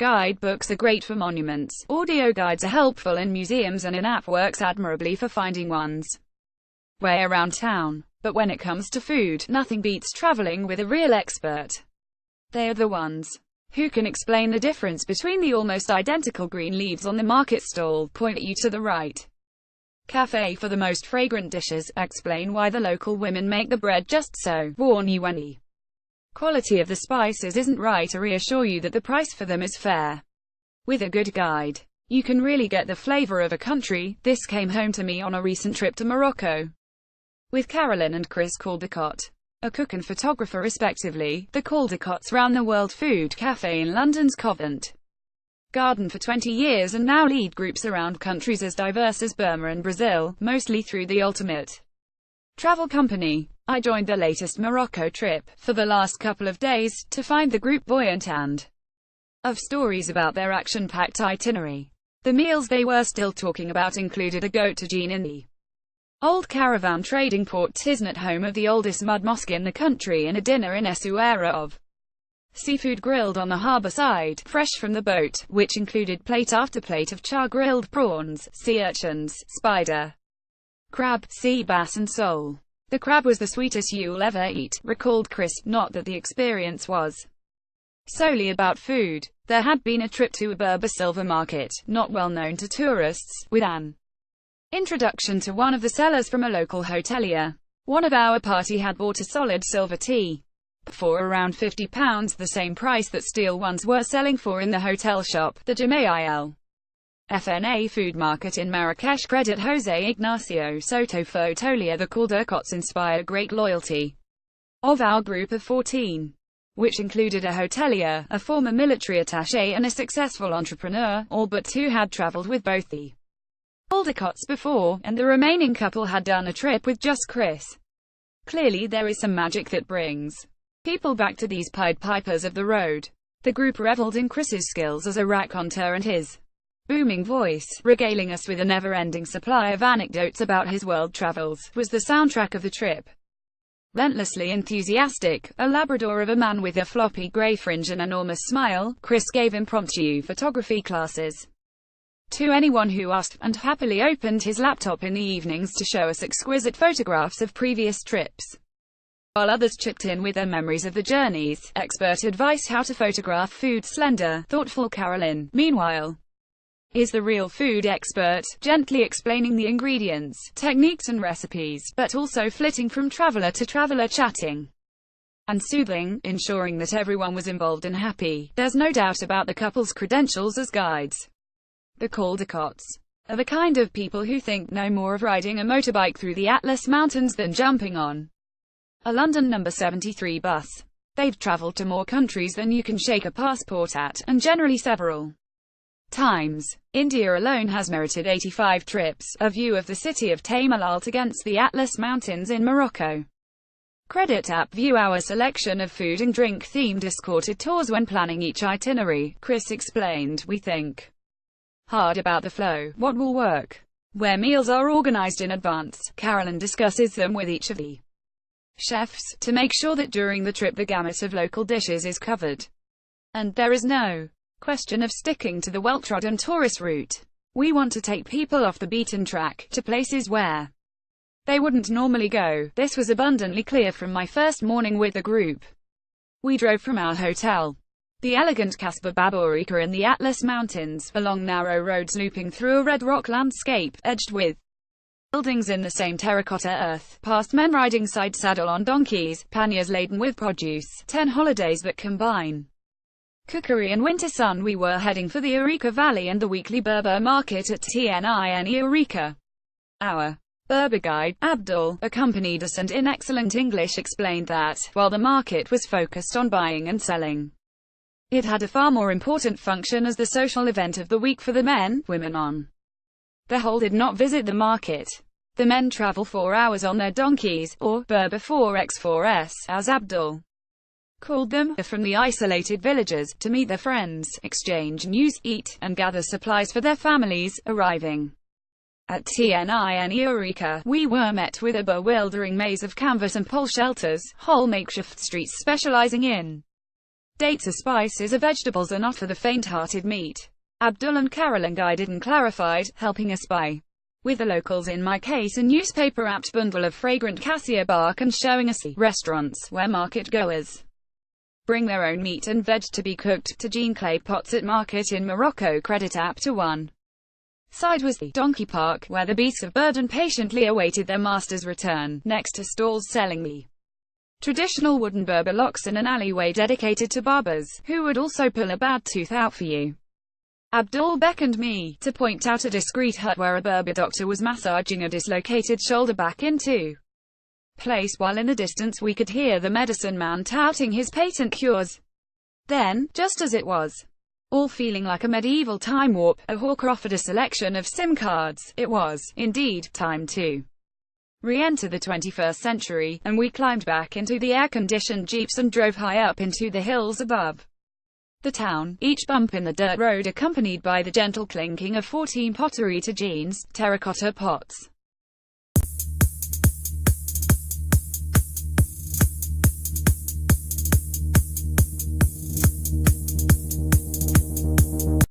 Guidebooks are great for monuments, audio guides are helpful in museums, and an app works admirably for finding one's way around town. But when it comes to food, nothing beats traveling with a real expert. They are the ones who can explain the difference between the almost identical green leaves on the market stall, point you to the right cafe for the most fragrant dishes, explain why the local women make the bread just so, warn you when the quality of the spices isn't right, or reassure you that the price for them is fair. With a good guide, you can really get the flavor of a country. This came home to me on a recent trip to Morocco with Carolyn and Chris Caldecott, a cook and photographer respectively. The Caldecotts ran the World Food Cafe in London's Covent Garden for 20 years and now lead groups around countries as diverse as Burma and Brazil, mostly through the Ultimate Travel Company. I joined the latest Morocco trip, for the last couple of days, to find the group buoyant and of stories about their action-packed itinerary. The meals they were still talking about included a goat tagine in the old caravan trading port Tiznit, home of the oldest mud mosque in the country, and a dinner in Essaouira of seafood grilled on the harbour side, fresh from the boat, which included plate after plate of char-grilled prawns, sea urchins, spider, crab, sea bass and sole. The crab was the sweetest you'll ever eat, recalled Chris, not that the experience was solely about food. There had been a trip to a Berber silver market, not well known to tourists, with an introduction to one of the sellers from a local hotelier. One of our party had bought a solid silver tea for around £50, the same price that steel ones were selling for in the hotel shop, the Jamail FNA food market in Marrakesh. Credit Jose Ignacio Soto Fotolia. The Caldecotts inspire great loyalty of our group of 14, which included a hotelier, a former military attaché and a successful entrepreneur. All but two had travelled with both the Caldecotts before, and the remaining couple had done a trip with just Chris. Clearly there is some magic that brings people back to these Pied Pipers of the road. The group revelled in Chris's skills as a raconteur and his booming voice, regaling us with a never-ending supply of anecdotes about his world travels, was the soundtrack of the trip. Relentlessly enthusiastic, a Labrador of a man with a floppy grey fringe and enormous smile, Chris gave impromptu photography classes to anyone who asked, and happily opened his laptop in the evenings to show us exquisite photographs of previous trips, while others chipped in with their memories of the journeys. Expert advice: how to photograph food. Slender, thoughtful Carolyn, meanwhile, is the real food expert, gently explaining the ingredients, techniques and recipes, but also flitting from traveler to traveler, chatting and soothing, ensuring that everyone was involved and happy. There's no doubt about the couple's credentials as guides. The Caldecotts are the kind of people who think no more of riding a motorbike through the Atlas Mountains than jumping on a London number 73 bus. They've travelled to more countries than you can shake a passport at, and generally several times. India alone has merited 85 trips, a view of the city of Taymalalt against the Atlas Mountains in Morocco. Credit app: view our selection of food and drink themed escorted tours when planning each itinerary. Chris explained, we think hard about the flow, what will work, where meals are organized in advance. Carolyn discusses them with each of the chefs, to make sure that during the trip the gamut of local dishes is covered, and there is no question of sticking to the well-trodden tourist route. We want to take people off the beaten track, to places where they wouldn't normally go. This was abundantly clear from my first morning with the group. We drove from our hotel, the elegant Casbah Babourika in the Atlas Mountains, along narrow roads looping through a red rock landscape, edged with buildings in the same terracotta earth, past men riding side-saddle on donkeys, panniers laden with produce, 10 holidays that combine cookery and winter sun. We were heading for the Eureka Valley and the weekly Berber market at Tnin Eureka. Our Berber guide, Abdul, accompanied us and in excellent English explained that, while the market was focused on buying and selling, it had a far more important function as the social event of the week for the men. Women on the whole did not visit the market. The men travel 4 hours on their donkeys, or Berber 4x4s, as Abdul called them, from the isolated villages, to meet their friends, exchange news, eat, and gather supplies for their families. Arriving at Tnin Eureka, we were met with a bewildering maze of canvas and pole shelters, whole makeshift streets specializing in Dates are spices, are vegetables, are not for the faint-hearted. Meat. Abdul and Carolyn guided and clarified, helping us buy, with the locals in my case, a newspaper-wrapped bundle of fragrant cassia bark and showing us the restaurants where market-goers bring their own meat and veg to be cooked. To Jean clay pots at market in Morocco. Credit app. To one side was the donkey park, where the beasts of burden patiently awaited their master's return, next to stalls selling the traditional wooden Berber locks and an alleyway dedicated to barbers, who would also pull a bad tooth out for you. Abdul beckoned me to point out a discreet hut where a Berber doctor was massaging a dislocated shoulder back into place, while in the distance we could hear the medicine man touting his patent cures. Then, just as it was all feeling like a medieval time warp, a hawker offered a selection of SIM cards. It was, indeed, time to re-enter the 21st century, and we climbed back into the air-conditioned jeeps and drove high up into the hills above the town, each bump in the dirt road accompanied by the gentle clinking of 14 pottery to Jean's terracotta pots.